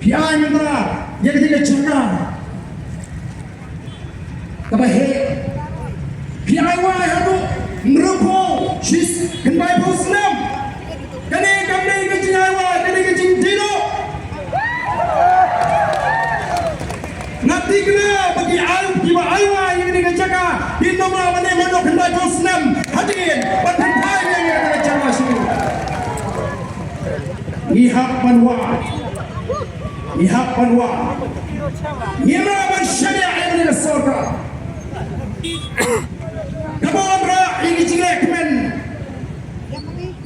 Hian minta yang ketiga cakap kabahe hian wai hadu merupo sis kenai pusnam kani kamne kecing wai kani kecing tilo nanti kena bagi ayu kiba aywa yang ketiga cakap di nomor mana mana kenai pusnam hadirin bertempat yang ketiga cakap sini ihak panwa Imam syariah yang dari sorkar kabandra ini recruitment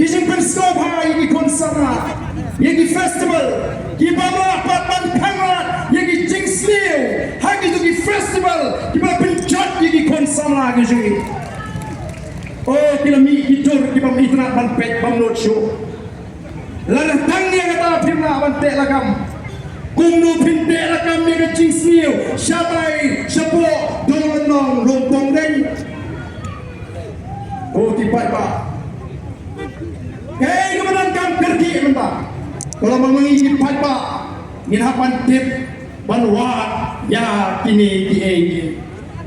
ini penskop ini konsama ini festival ini bamla patman kangat ini jingsliu hagi itu ini festival ini penjat ini konsama ini oh kita mi hidur kita mi itna banpet bamnot show lalu tangnya kata firma bantek lagam Kungnu pinte lakam mega cingsmiu Syabai Syapo Dolonong Lompong Deng Oh tipai pak Hei kemudian kam kerki mentah Kalau mengengi tipai pak Nginapan tip Banwat Ya kini di ini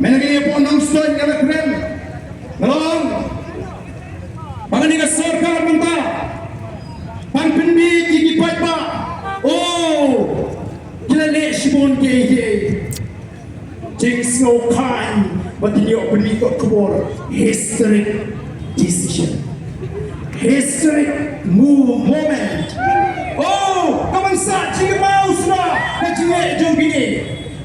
Menagi po nang stoy Kala keren Nalong Pangani ka sorkar mentah Pangpendi tipai pak Oh Kilale shibon ke Jinx no kind but in your benito kubor historic decision historic moment oh kaman sa chige mouse na kachige jogini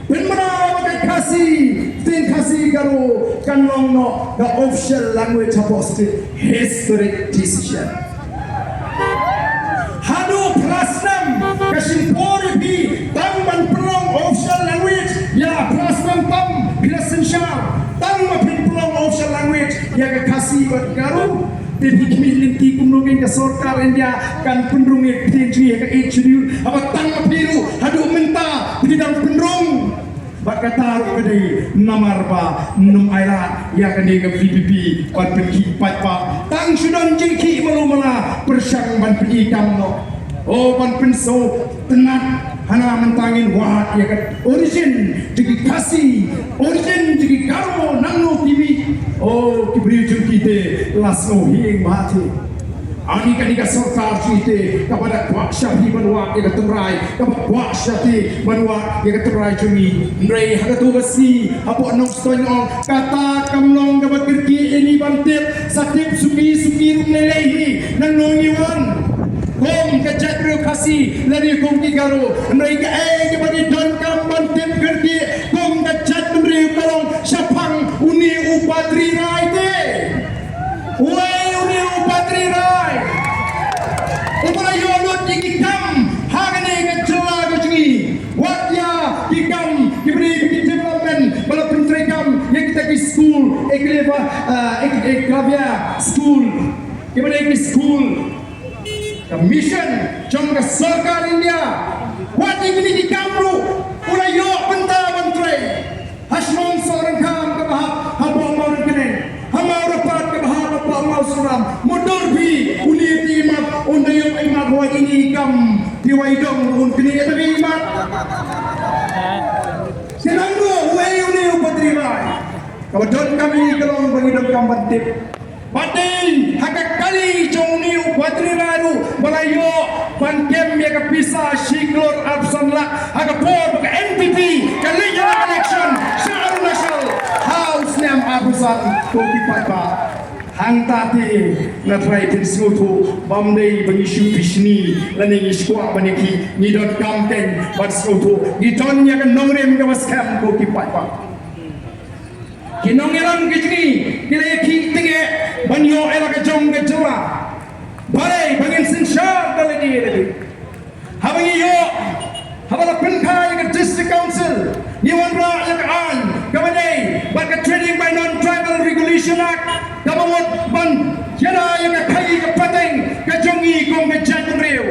penmana makai kasi garo kanlong no the official language apostle historic decision hadu prasnam kasimpori bi tamban pelong official language ya prasnam tam bilasensya tam pelong official language ya kasih buat garu tapi kemilinti kumlongin ke sorkar India kan pendrungnya PNG ke HDU apa tang biru hadu menta bidang pendrung bakata kedai namarba num airat ya kedai ke VPP pan pergi pa tang sudan jengki malumala persang ban pergi kamno oh pan penso tenat hana mentangin wat ya kat origin digi kasih origin digi karmo nangno TV oh kibri jengkite lasno hing mati ani kadika sorkar cite kepada kuak syahi banwa ya keterai kepada kuak syahi banwa ya keterai jumi ndrei hagatu besi apo nong stonyong kata kamlong dapat kerki ini bantip sakit suki rumlelehi nang nongiwan kong kejat kasih lari kong kigaro ndrei ka kepada don kam bantip kerki kong kejat ndrei kalong syapang uni upadri raite wei uni upadri rai Upara yolot ikam hagane ngecela gejungi watya ikam diberi development bala pentrekam yang kita ke school eklavia school diberi ke school mission jom ke sorkar India wat ini dikamru ula yo benta bantre hasmon seorang kam ke bahap habo mau kenen hamau rapat ke bahap apa mau suram mundur bi uniti mak undayo imak wa ini kam diwaidong un kini ya tapi imak senanggo wei uni upatri rai kabadon kami kelong bangidong kam batip batin hakak kali jong ni upatri raru balayo pankem ya kapisa shiklor absan lak hakak por ke NPP kalinya election syar nasional house nam abusan kopi papa hangtati natrai tinsutu bamdei bangisu pisni laning iskwa baniki ni don kamten batsutu gitonnya kan nongrem ke waskam kopi papa kinongelang gijni kileki tinge banyo elaka jong ke jora bare bangin sinshar daladi lagi habangi yo habala penkai ke district council niwan ra yak an kabanai baka trading by non tribal regulation act kabawot ban yana yang kai ke pateng ke jongi kong ke jatrew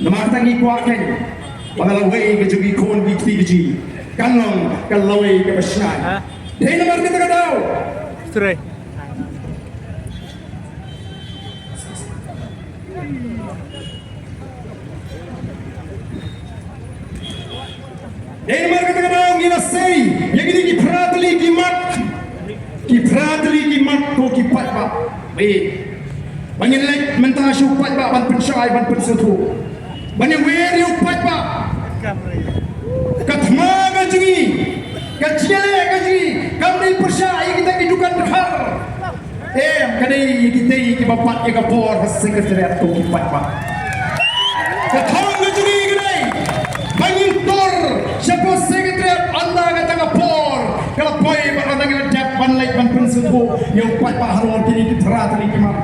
namartangi kwaken bangalaway ke jongi kon biji kanong kalaway ke basyan dai namar kita daw stray Ini mereka kadang kita say, yang ini kipratli kimat ko kipat ba. Banyak lek mentah syupat ba ban pensyai ban pensutu. Banyak weri upat ba. Katma gajri, kacile gajri, kamri persyai kita kedukan berhar. Kadai kita kibapat ke kapor sekretariat ko kipat ba. Katong gajri kadai. Banyak tor siapa sekretariat anda kata kapor. Kalau boy anda kata jap ban lek ban pensutu yang upat ba haron kini kipratli kimat.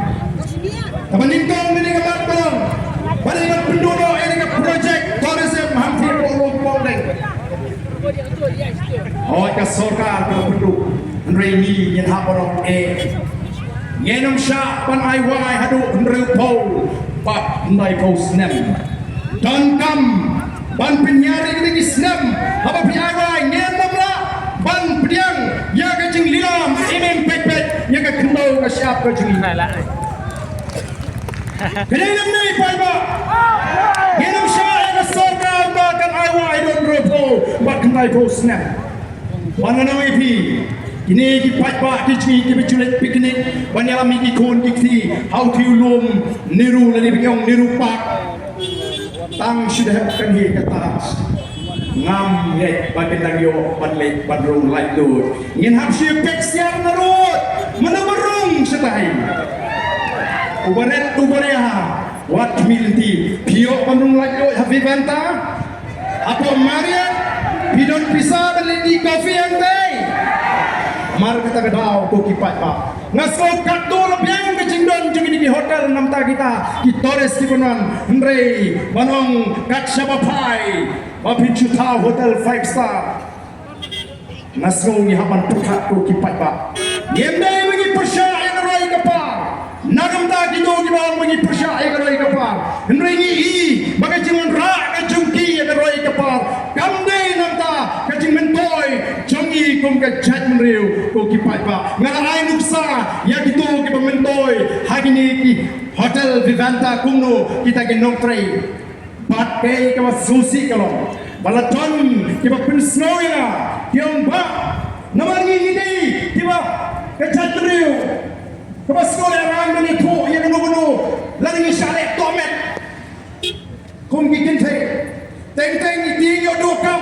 Tapi ningkong ini kemat belum. Balik penduduk ini ke projek tourism hampir orang poleng. Ke sorkar ke penduduk. Ini yang hak orang Yenum syak pan aiwai hadu nreu pau. Pak ndai pau snem. Dan kam ban penyari kita kisnem. Apa piawai nyenam lah. Ban pediang ya kecing lilam imem pet-pet ya ke kendau ke siap ke juri. Kedai nam nai pai ba. Yenam syak ke sorkar ba kan aiwai don ropo. Ba kendai pau snem. Mana nama ipi? Kini kipat ba kici kibiculet piknik banyalam iki kon kikti how to lum niru lani biong niru pak tang sudah kan hi kata ngam ye bagen lagyo banlet badrung light load ngin hap siap pek siar narut menabarung setai ubaret ubaria wat milti pio bandung light load happy banta apa maria bidon pisah beliti kopi yang day mar kita kedau ko kipat ba ngasko kaddo lebiang ke cingdon jeung di hotel namta kita ki tores ki bonan ndrei banong kat sabapai bapin chuta hotel 5 star ngasko ni hapan pukat ko kipat ba yemdai bagi persya yang roi kapar nagamta kito ki bang bagi persya yang roi kapar ndrei ni bagai jingon ra ka jungki yang roi kapar kamdei namta ka jing mentoy jongi kum ka chat mriu ko kipat ba ngalai nuksa ya gitu ki pementoy hagini ki hotel vivanta kumno kita ke nongtrei bat ke ka susi kalau balaton ki ba pinsnoya kiong ba namari ni ki ba ka chat mriu ka ba sekolah rang ni to ya no lani shale tomet kum ki kinte teng ni ti yo do kam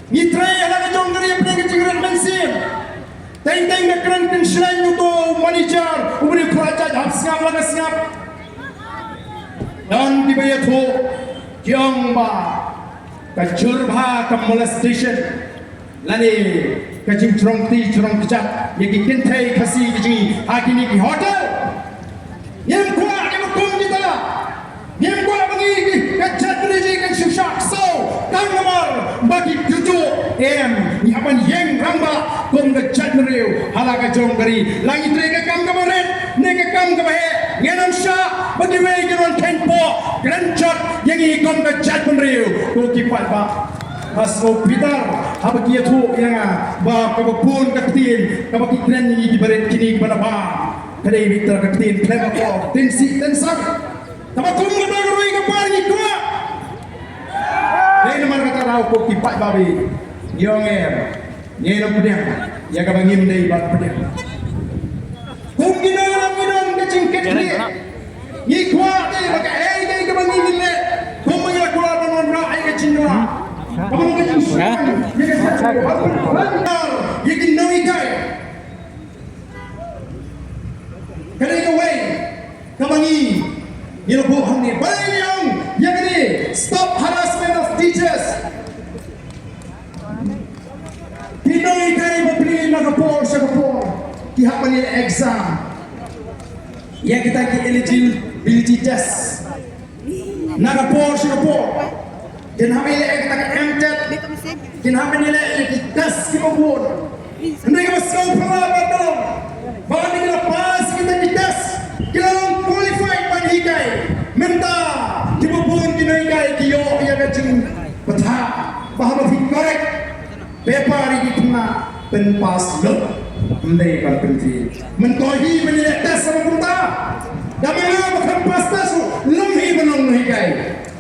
ni tray ala ka jong gari apne ke cingrat mensim teng na kran kin shlain to manager umri praja hap sngap laga sngap dan di baya tho kyong ba ka jurba ka molestation lani ka jing trong kecap ye ki kin thai khasi ji hakini ki hotel yem kwa ni kum kita yem kwa bagi ka chat ji ka shushak so kang namar bagi tuju ni apan yeng ramba kum ka chat meriu halaga jong gari langi tre ka kam kamaret ne ka kam ka bahe yenam sha bagi we geron tempo grand shot yang i kum ka chat meriu ko kipat ba Masuk pitar, apa kia tu yang ba kabapun katin, kabaki kren ni di baret kini kepada ba, kadai bitar katin, klem apa, tensi tensak, kabakum kita kerui kapar ni kua. Lain nama kata rau ko kipat babi, yonger, nyenam pedang, ya kabangim dai bat pedang. Kum gina lam kecing kecing, ni kua dai bagai dai kabangim ni, kum mengira kula dengan rai kecing dua. Kamu kecil sukan, you can know it guy. Kadai kawai, kamangi, you know boh hamni, balik yang ni, stop harassment of teachers. Pinoi kari bapri nagapor sagapor, kihap ni exam. Yang kita ki eligibility test, nagapor sagapor. Kin hamile kita ke MTET, kin hamile kita tes kita buat. Mereka masuk pelajar dalam, bagi kita pas kita di tes, kita long qualified pada hikai, minta kita buat kita hikai kiyo yang kecil, betah, bahawa correct, paper ini kena penpas lep, mereka penting, mentohi menilai tes sama kita, dan mereka bukan pas tes, lemhi menong hikai,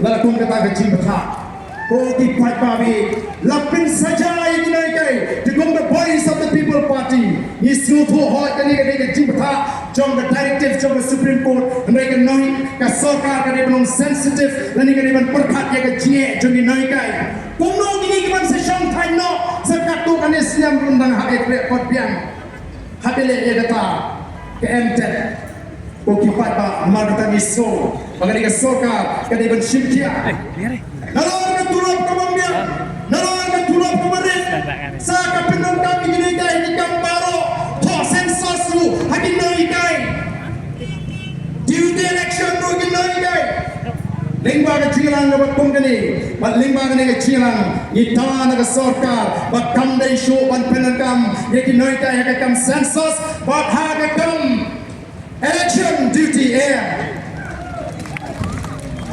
lalu kata kecil betah. Koki Pat Babi, Lapin Sajai Ginai, to come the voice of the People Party. He's so hot and they get Jimpata, John the directives of the Supreme Court, and they can know the sorkar can even sensitive, then you can even put cut like a G to the Noikai. Kuno Gini Concession time no, Sakatu and Islam Rundan Habit Potbian. Habile Edata, the MTED. Koki Pat Babi, Marta is so, Bagariga sorkar can even ship here. Nalawang tulog ka mamaya, nalawang tulog ka marin. Sa kapinong kami ginigay, hindi kang baro, tosen sasu, hagin na ikay. Duty election mo ginigay. Lingba ka chilang na batong gani, but lingba ka nga chilang, itawa na ka sorkar, but kamday show, but pinagkam, ginigay, hagakam census, but hagakam election duty air.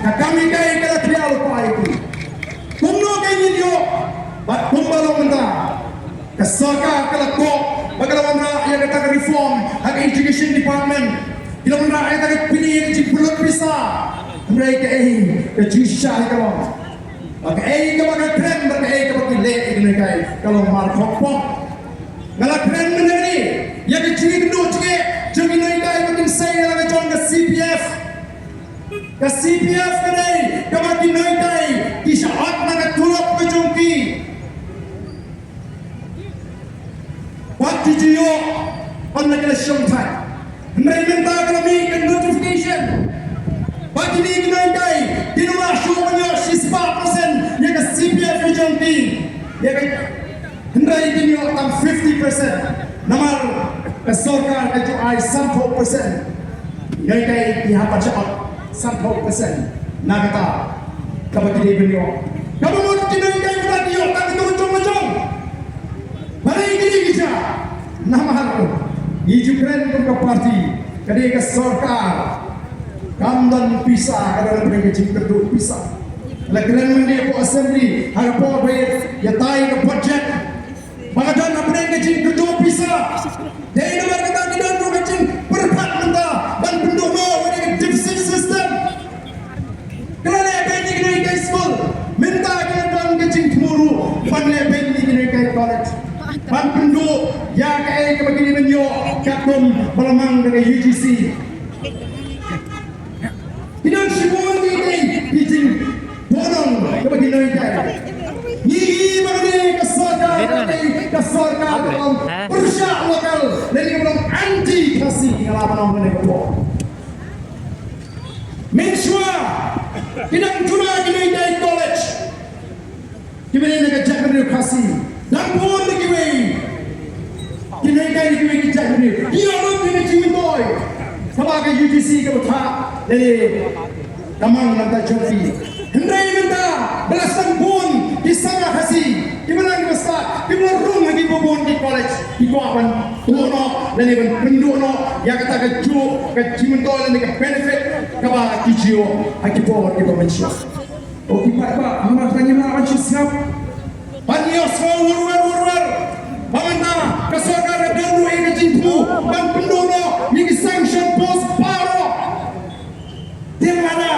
Kami kay kala krialo pa itu. Kuno kay ninyo, bat kumbalo manda. Kasaka kala ko, bagalawan na yang kata reform ang education department. Ilang na ay taga pinili ci pulot pisa. Mereka ke jusha ka mo. Bag ka mga trend, bag ka makile ini kay kalau markopok. Ngala trend mana ni? Yang ci gdo ci, jumi nay kay magin say lang jong ka CPF. Ka CPF kadai, kamati noi kai, kisah hak naga tulap kejongki. What did you on the election time? Mereka kami ke notification. Bagi ni noi kai, di rumah show punya 6% ya ka CPF kejongki. Ya ka hendai kini orang 50%. Namar ka sorkar ka ai 100%. Noi kai dihapat cepat. 100% nagata kapag kinibinyo kapag mo kinibinyo ka diyo kami tumutong-mutong maray kinibisya namahal ijukren kong kaparti kadi ka sorkar kamdan pisa kadang mereka cipta pisa lagran mandi po assembly harapo bayat yatay ka budget mga dan apa mereka cipta pisa dahil naman kata kidan mo kacing perpat menta dan pendomo wali deficit system kerana benny kena ikai school minta kena bang kacing kemuru panle benny kena ikai college pan pendo ya kai ke begini menyo katum melemang dengan UGC tidak sibuk ini kicing bonong ke begini ikai ni bagi kesorkar dalam persyak lokal dari belum anti kasih ngalaman orang mereka make sure tidak cuma gini dari college gimana nak cek mereka kasih dan pun gimana gini dari gimana cek mereka dia orang gini cium toy sebagai UGC ke betul dari tamang nanti joki hendai minta belasan pun di sana kasih gimana kita start gimana room lagi pun di college di kawan tuno dan even pendono yang kata keju kejimentol dan ke benefit kaba kijio akipo kita mention oke pak amat tanya nak macam siap panio semua urur pamenta kesorkar dan dua yang kejimpu dan pendono yang sanction post paro di mana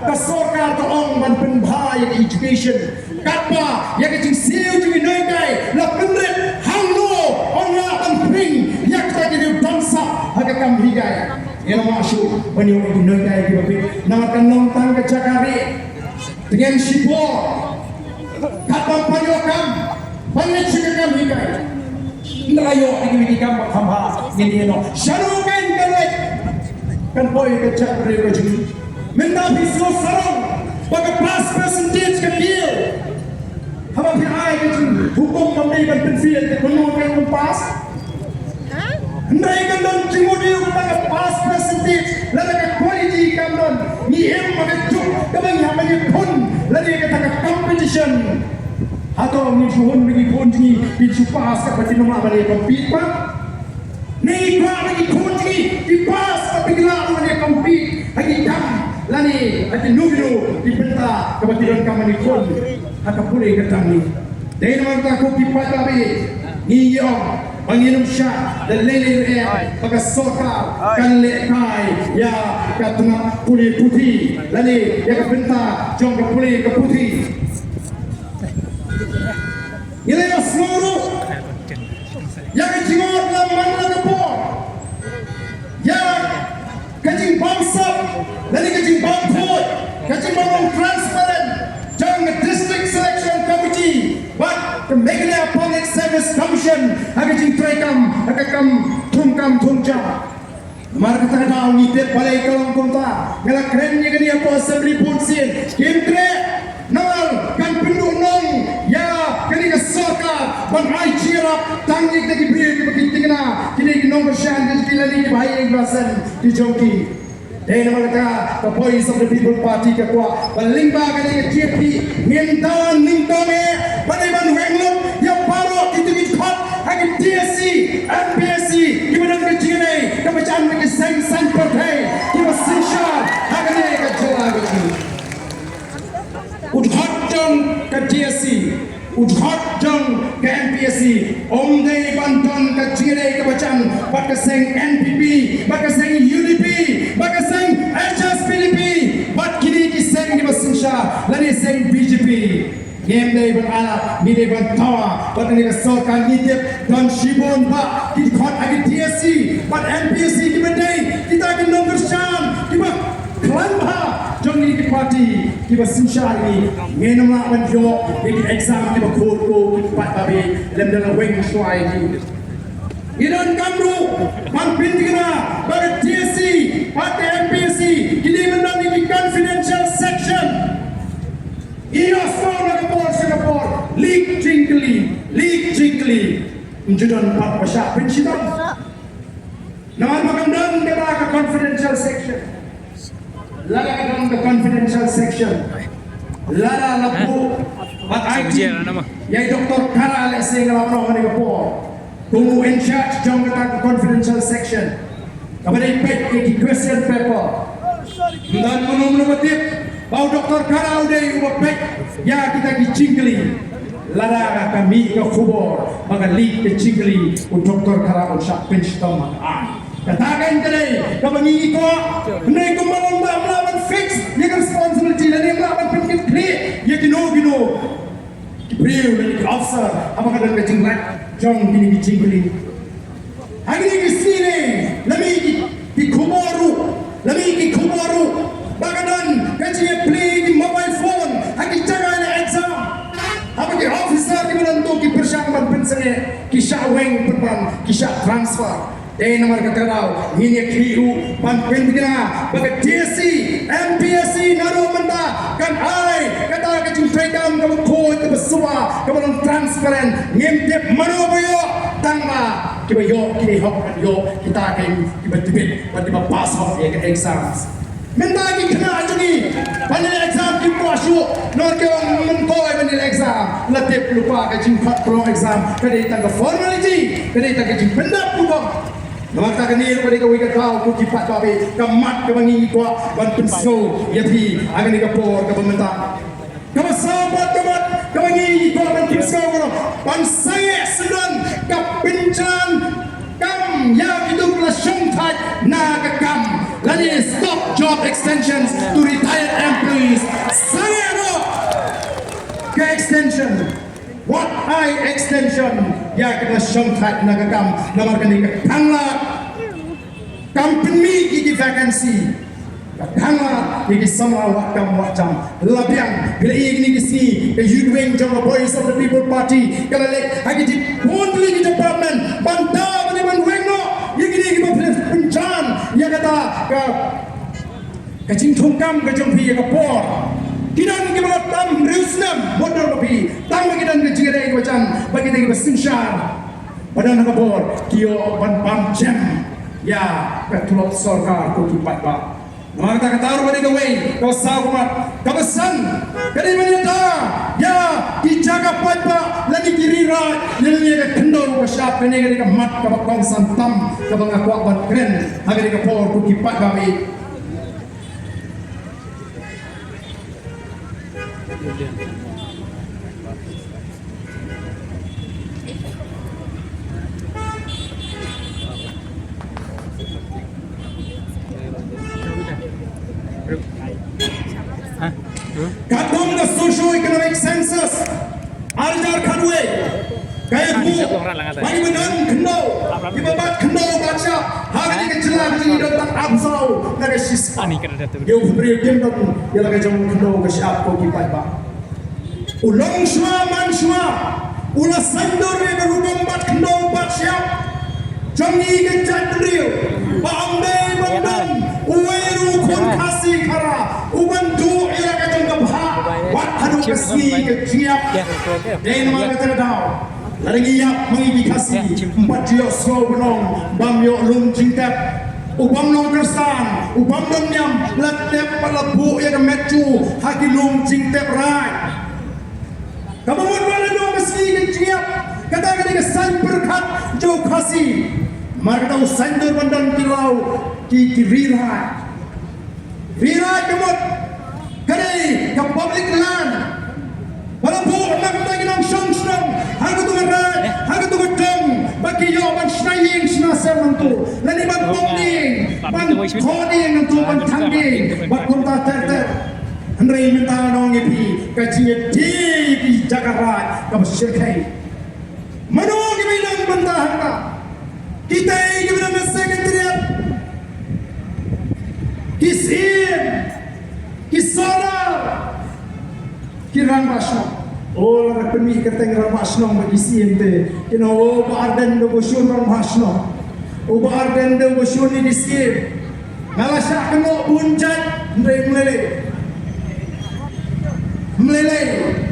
kesorkar toong dan penbahaya education katpa yang kecing siu juga noikai la penret hangno onla penpring yang kita jadi bangsa agak kambigai yang masuk banyak itu noikai di bawah namakan lontang ke cakari dengan sipor katpa panyokam banyak juga kambigai nerayo ini kam khamha ini no sharukan kalaj kan boy ke cakari ke jadi minta bisu sarong bagi pass percentage ke deal apa pihak itu hukum memberikan penfield menurunkan pas hendai kandang cimudi bagi pass percentage lalu ke quality kandang ni em bagi cuk kembali bagi pun lalu kata competition atau ni pun bagi pun ni bisu pass kepada nama bagi compete pak ni bagi pun ni di pass bagi lalu bagi compete bagi dam lani ati nubiro dibenta kebetulan kami pun atau boleh ketang ni dari nama aku pipat tapi ni yang menginum syah dan lele air pakai sorkar kan lekai ya katuna pulih putih lani ya kebenta jom ke pulih ke putih Ini yang seluruh yang jingot laman lagapor, yang kajing bangsa, lagi kajing bangkut, kajing bangkut transparent, jangan district selection committee, but the Meghalaya Public Service Commission, kajing trekam, kajing tungkam. Maka kita tahu ngitip balai kalang kota, ngala kerennya kan dia po assembly punsin, kimtre, nol kan penduk nong, ya kini ke sorkar, ban ai cirap, tangik lagi beri ke begitu kena, kini nong bersyan, kini lagi bahaya yang berasan di jongki. Dan mereka the voice of the people party ke kuat, berlimba kini ke JP, mynta me, balai ban wenglum, yang baru kita kot, agak DSC, MPSC, gimana kerja ni? Kebacaan mereka sang partai, kita sincere, agak ni kerja lagi. Udhajang ke DSC, udhajang ke MPSC, omdai bantuan ke jire kebacaan, bakaseng NPP, bakaseng UDP, bakaseng HSPDP, bat kini kiseng kita sincere, lani seng VPP. Game day berala, ni day bertawa, but ni sorkar nitip dan shibon pak, kita kot agi TSC, but MPSC kita day, kita akan nombor syam, kita kelampa, jom ni kita parti, kita sincere ni, ngenam lah banjo, kita exam kita kod kita pat babi, lem dalam wing suai ni. Iran kamru, man pintina, bagai TSC, but MPSC, kita menang ni confidential section. Ia Singapore, leak jingli, menjudan empat pasyak pencitan. Nama makandan kita ke confidential section, lada ke confidential section, lada lapu, bat IT, yai Dr. Kara lesi ngelawan orang Singapore, tunggu in charge jom kita ke confidential section. Kepada ipek ke question paper, dan menumbuh bau Dr. Kara udah ubah ya kita kicingli lara kami ke kubur maka lik kicingli Dr. Kara usah penstom maka katakan tadi kami iko nih kemarin melawan fix ya responsibility dan yang melawan penkit clear ya gino kipriu dan officer apa kata kecing rak jong kini kicingli hari ini kesini lami di kuburu bagadan kajian play di mobile phone lagi cara ni exam apa ke officer di menentu ki persyaratan pensene kisah weng perban kisah transfer nomor kata tahu ini kliu pan pendina bagai DSC MPSC naru menda kan ai kata kajing trekam ke kod ke besua ke belum transparan ngintip manoboyo tangma kiba yo kini hok yo kita akan tiba-tiba pass off ya ke exams. Mendaki kena aja ni, panjang exam kita masuk, nak kau mentoy panjang exam, latih lupa kajing kat pro exam, kadai tangga formality, kadai tangga kajing benda pukam. Nama tak kini lupa dikau ikat kau, kuki pat babi, kamat kebangi kuat, ban penso, ya pi, akan dikapor ke pemerintah. Kamu sahabat kamat kebangi kuat ban penso kau, ban saya sedang kapincan kam ya hidup la syongtai naga kam. Lagi stop job extensions to retired employees. Saya nak ke extension. What I extension? Ya kita syongtai naga kam. Namarkan ini kangla company ini vacancy. Kangla ini sama wakam. Labiang bila ini kisi ke Yudwing jom voice of the people party. Kalau lek lagi di Pondli department bantah bagaimana wengno. Ini kita pencan. Ya kata ke cingtungkam ke jompi ke por. Kidan kita tam rusnam bodor kopi. Tam kidan ke jigere ke wajan bagi kita bersinsar. Badan ke por kio ban jam. Ya ke tulok sorkar ko kipat ba. Maka kata taruh pada kawai kau sahabat kau pesan kali menita ya dijaga pada lagi kiri rat yang dia kendor bersab kini kali mat kau kau santam kau mengaku abad keren agar dia por tu kipat kami. Katong the Socioeconomic census Arjar Kanwe, Kaya Bu, Bagi Menang Kendo, Ibabat Kendo Baca, Hari Kejelang Ini Datang Abzau, Dari Sispa, Dia beri Gendam, Dia lagi Jamu Kendo ke siap kau kipai Pak. Ulang Shua Man Shua, Ulah Sandor Yang Rukam Bat Kendo Bat siap, Jangi Kejat Rio, Bambe Bandang, Uweru Kun Kasih Kara, Ubantu Ia Kajang Gabha, Wat Hadu Kasih Kejiap, Dan Maka Terdau. Lagi yap mengindikasi 4 jiok slow benong bam yok lum jingtep ubam long kersan ubam long nyam latep palabu yang metu haki lum jingtep rai kamu wala do meski jiap kata kata san berkat jo kasih marka tahu sandur bandang tilau ki virai kemot kare ke public land palabu nak lagi nang shong Haga tu berat, haga tu betung. Bagi yo ban sngi snasem nantu. Lani ban pongding, ban koding nantu ban tangding. Ban konta ter. Henry minta nong epi kaciye di Jakarta ka bersyirkai. Mano ke bilang benda hanga. Kita ke bilang sekretariat. Kisim, kisolar, kirang basno. Oh, orang pemih kata yang ramas nong bagi siam te. Oh, ardent devotion ramas nong. Oh, ardent devotion ini siam. Malasya kena buncat, meleleh.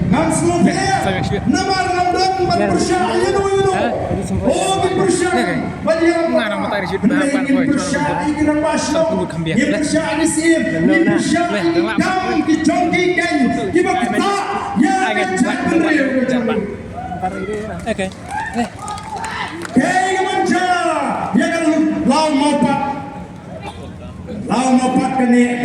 Ngam semua dia. Namar namdan bersyah, you know. Oh, bersyah. Bagi yang bersyah ini ramas nong. Bersyah ini siam. Bersyah ini kam kicongki kan. Kiba kita. Okay. Hey, manja. Dia kan lau mopat kene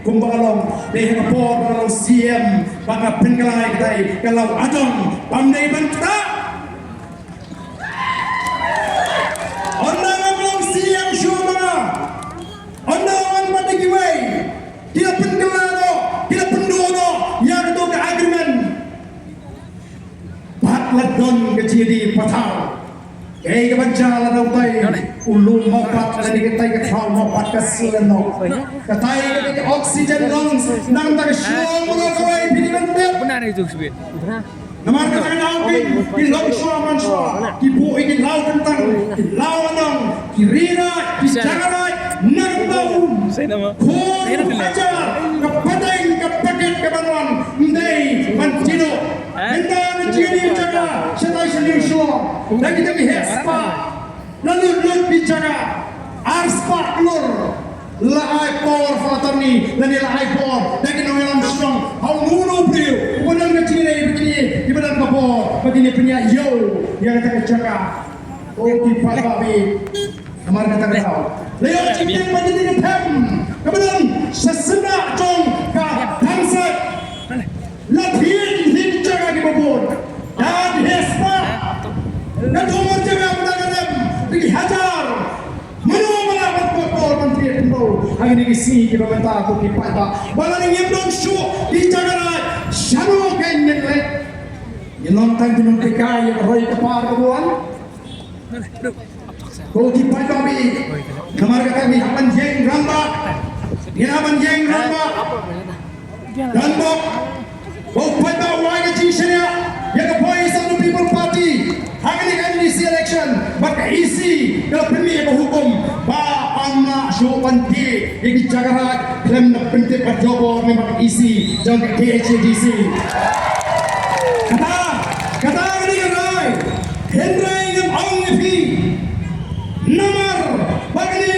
kumbakalong deh ngapor kalau siam baka pengelai dai kalau adong pandai banta. Orang ngomong siam syumana. Orang mandagi way. Dia pengelaro, dia pendono, yang itu ke agreement. Ladon kecil patau, kaya kebaca ladon tay, ulu mopat dari ketai kekau mopat keseleno, ketai ketai oksigen lungs, nang tak syong mulai pilih benda. Benar itu sebut. Namar kata naupin, di long syua mansua, di bu ini lau kentang, di lau anang, di rina, di janganai, nang bau, kau ajar, kepadang kepaket kebanuan, ndai mantino. Anda menjadi jaga, setai solution. Lagi hespa, lalu bicara, arspa lor, laai power fatani, dan laai power. Lagi nongelam strong, hau mulu brio. Kemudian kecil begini, di badan kapor, begini punya yo yang kita jaga. Oh kipas babi, kemarin kita tahu. Leo cincin menjadi pem. Kemudian sesenak jong ka bangsa. Latihan jaga di babon dan hespa dan umur jaga menanam pergi hajar menunggu botol menteri pendau hari ini si kita minta aku kipai tak balan yang dong show di jaga shadow kan nyelek nonton di mempekai yang roy kepala kawan kau kipai babi kemarin kami akan jeng rambak dan bok pada warga Cina, yang kepoin satu People Party, hari ini isi election, maka isi kalau pemilih berhukum, bah anak syupan di Jakarta, klaim nak penting berjodoh memang isi, jangan D.W.H kata ini kan, Henry yang Ongipi, nomor, bagi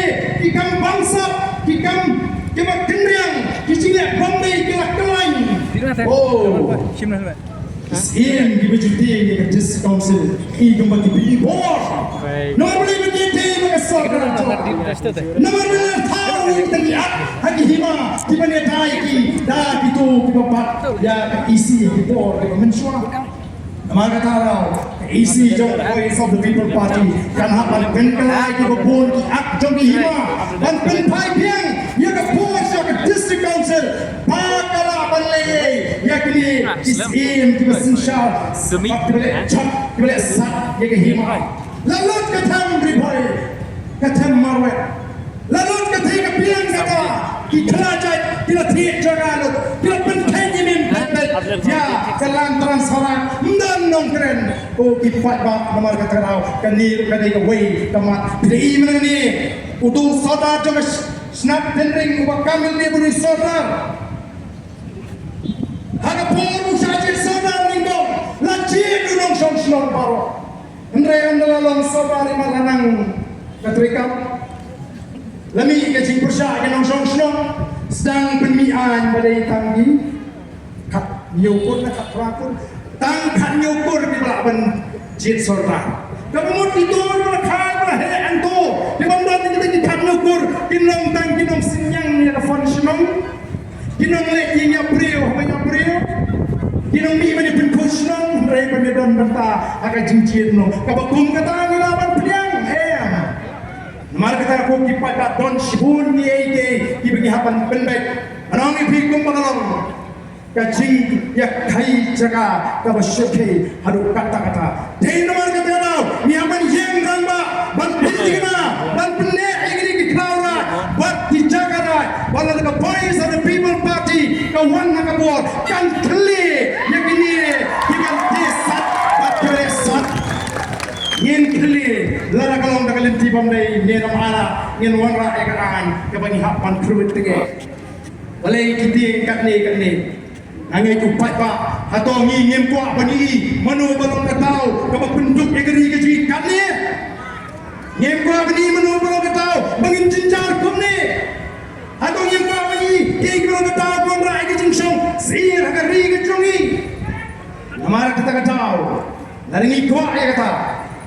ikan bangsa, ikan kendriang, kicingnya Bombay kelak-kelak. Oh, Siang di Bejuti di District Council, ini kembali di bawah. Normally begitu mereka sorkar. Normally tahu terlihat hati hima di mana taiki dah itu keempat ya isi di bawah di mensuah. Nama kata isi jom voice of the People Party kan hapan penkelai di bawah di jom di hima dan penpai piang ya ke bawah ke District Council. Pakala balai ya kini isim kita sensyal kita boleh cok kita boleh sat ya ke hima lalu katam riboy katam marwet lalu ketika bilang kata kita ajak kita tiap jaga lu kita penting ini ya kelantaran seorang dan nongkren kipat bak nomor kata kau kani ke way kamat pilih mana ni utung saudara jangan snap tendering ubah kamil dia beri saudara ada pun saja saudara lingkong lajib dunong song baru Andre andalang saudara malanang katrikam lami kecing persya ke nong song sedang penmian badai tanggi kat nyukur na kat rakun tang kat nyukur di belaban jit sorta kemudian itu berkait berhe anto di bandar di kat nyukur kinong tang kinong sinyang ni ada function kinong le yang april banyak april kinong mi banyak penkusnong rei penedon benta akan jinjit no kabakum kata ngelaban peliang Mari kita aku kipat don shibun ni eke kibagi hapan penbaik anong ipikum pangalong kaji ya kai jaga kabasyoke hadu kata-kata dei nomor kata daw ni hapan yang ramba ban pindigna ban penne igri kiklaura bat dijaga dai wala the voice of the people party kawan nakabor kan kli yakini kiban desat bat keresat yen kli lara kalong dakalin tibam dai nenam ana yen wanra ekaan kabani hapan kruit tege walai kiti katne angai kupat ba hato ngi ngempua bani manu balong katau kabak penduk egeri keji katne ngempua bani manu balong katau bangin jinjar kumne hato ngempua bani ke balong katau konra egejing song sir agari kejongi amara katau laringi kwa ya kata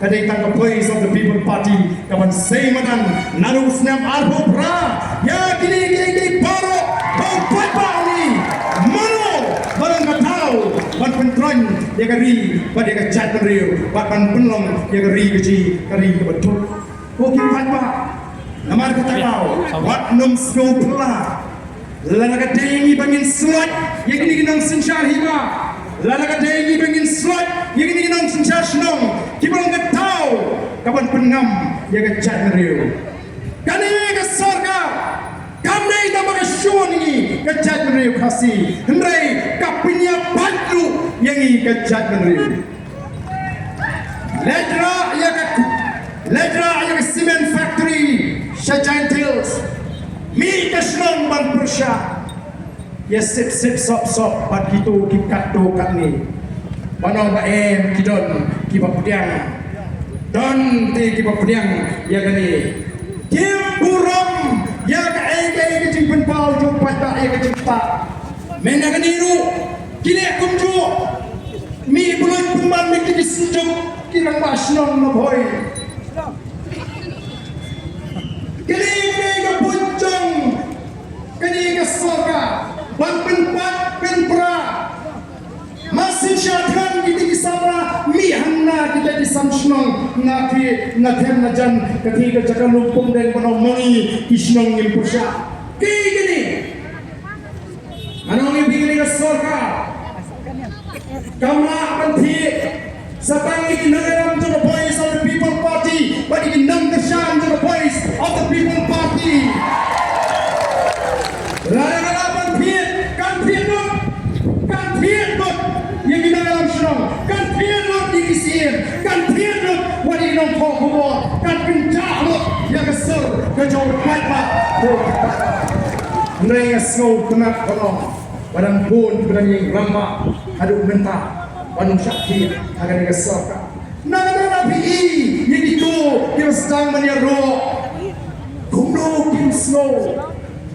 kadai tangga voice of the people party kawan say madan naru snam arbo pra ya kini paro bau ni mano barang katau ban pentron ya kari ban ya cat riu ban penlong ya kari kari betul koki patwa namar kata kau wat num snow pla lana kadai bangin slot ya kini nang sensyal hiba lana kadai bangin slot ya kini nang sensyal snong kibang ketau kawan pengam ya kecat riu kani ke sorkar kami tambah kesyuan ini kecat riu kasih hendrai kapinya batu yang ini kecat riu ledra ya ke cement factory syajain tils mi kesenong ban persya ya sip sop bat gitu kikat do kat ni Panau ba kidon kiba pudiang don ti kiba pudiang ya gani kim buram ya ka ke jing penpau jo pata ya ke jingpa mena gani ru kile kumju mi bulan pemban mi ki sinjuk kirang masnon no boy kini ke puncong kini ke sorkar ban penpat penpra masih syadhan kita disama mihanna kita disamshnong ngati ngatem najan ketika jaga lumpung dan menomoni isnong impusya kini anong ibigin ke sorkar kamla panthi satang ikinagaram to the voice of the people party but ikinam dashan to the voice of the people party rara panthi kan thiet yang kita dalam senang kan tiada dikisir kan tiada wadi nong pokok kan penjahut yang kesel kejauh patpat mereka semua kena kolong badan pun berani lama aduk mentah badan syakir agar mereka sorkar nada nabi yang itu kita sedang menyerok kumlo kim snow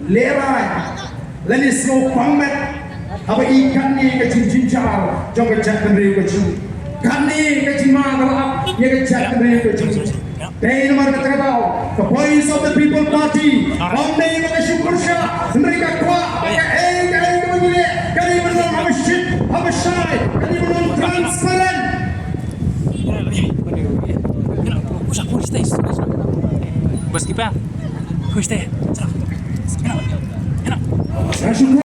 lerai lalu snow pangmet apa ikan ni kecil jinjar jom kecil kendri kecil kan ni kecil magalap ya kecil kendri kecil dari nomor kata the voice of the people party omne mga syukursya mereka kuat pakai begini kali menang apa shit apa shy kali menang transparent Bos kita, kuis teh, enak.